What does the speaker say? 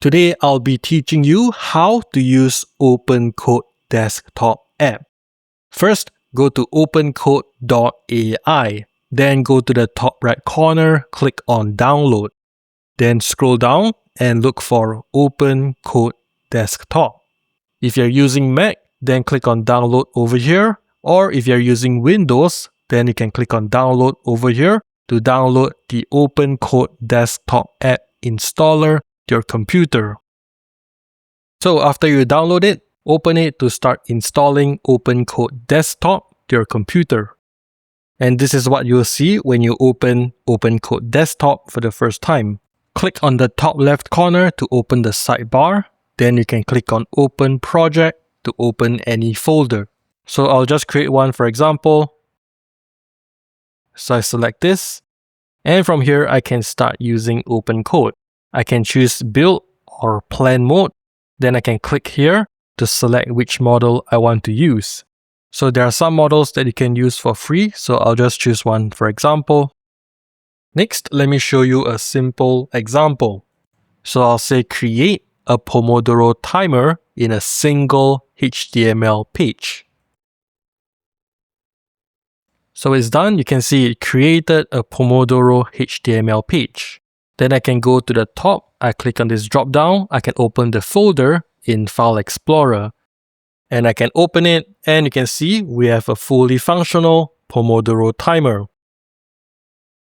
Today, I'll be teaching you how to use OpenCode Desktop App. First, go to opencode.ai. Then go to the top right corner, click on Download. Then scroll down and look for OpenCode Desktop. If you're using Mac, then click on Download over here. Or if you're using Windows, then you can click on Download over here to download the OpenCode Desktop App installer to your computer. So after you download it, open it to start installing OpenCode Desktop to your computer. And this is what you'll see when you open OpenCode Desktop for the first time. Click on the top left corner to open the sidebar. Then you can click on Open Project to open any folder. So I'll just create one for example. So I select this. And from here, I can start using OpenCode. I can choose Build or Plan mode. Then I can click here to select which model I want to use. So there are some models that you can use for free. So I'll just choose one for example. Next, let me show you a simple example. So I'll say create a Pomodoro timer in a single HTML page. So it's done. You can see it created a Pomodoro HTML page. Then I can go to the top. I click on this drop down. I can open the folder in File Explorer. And I can open it and you can see we have a fully functional Pomodoro timer.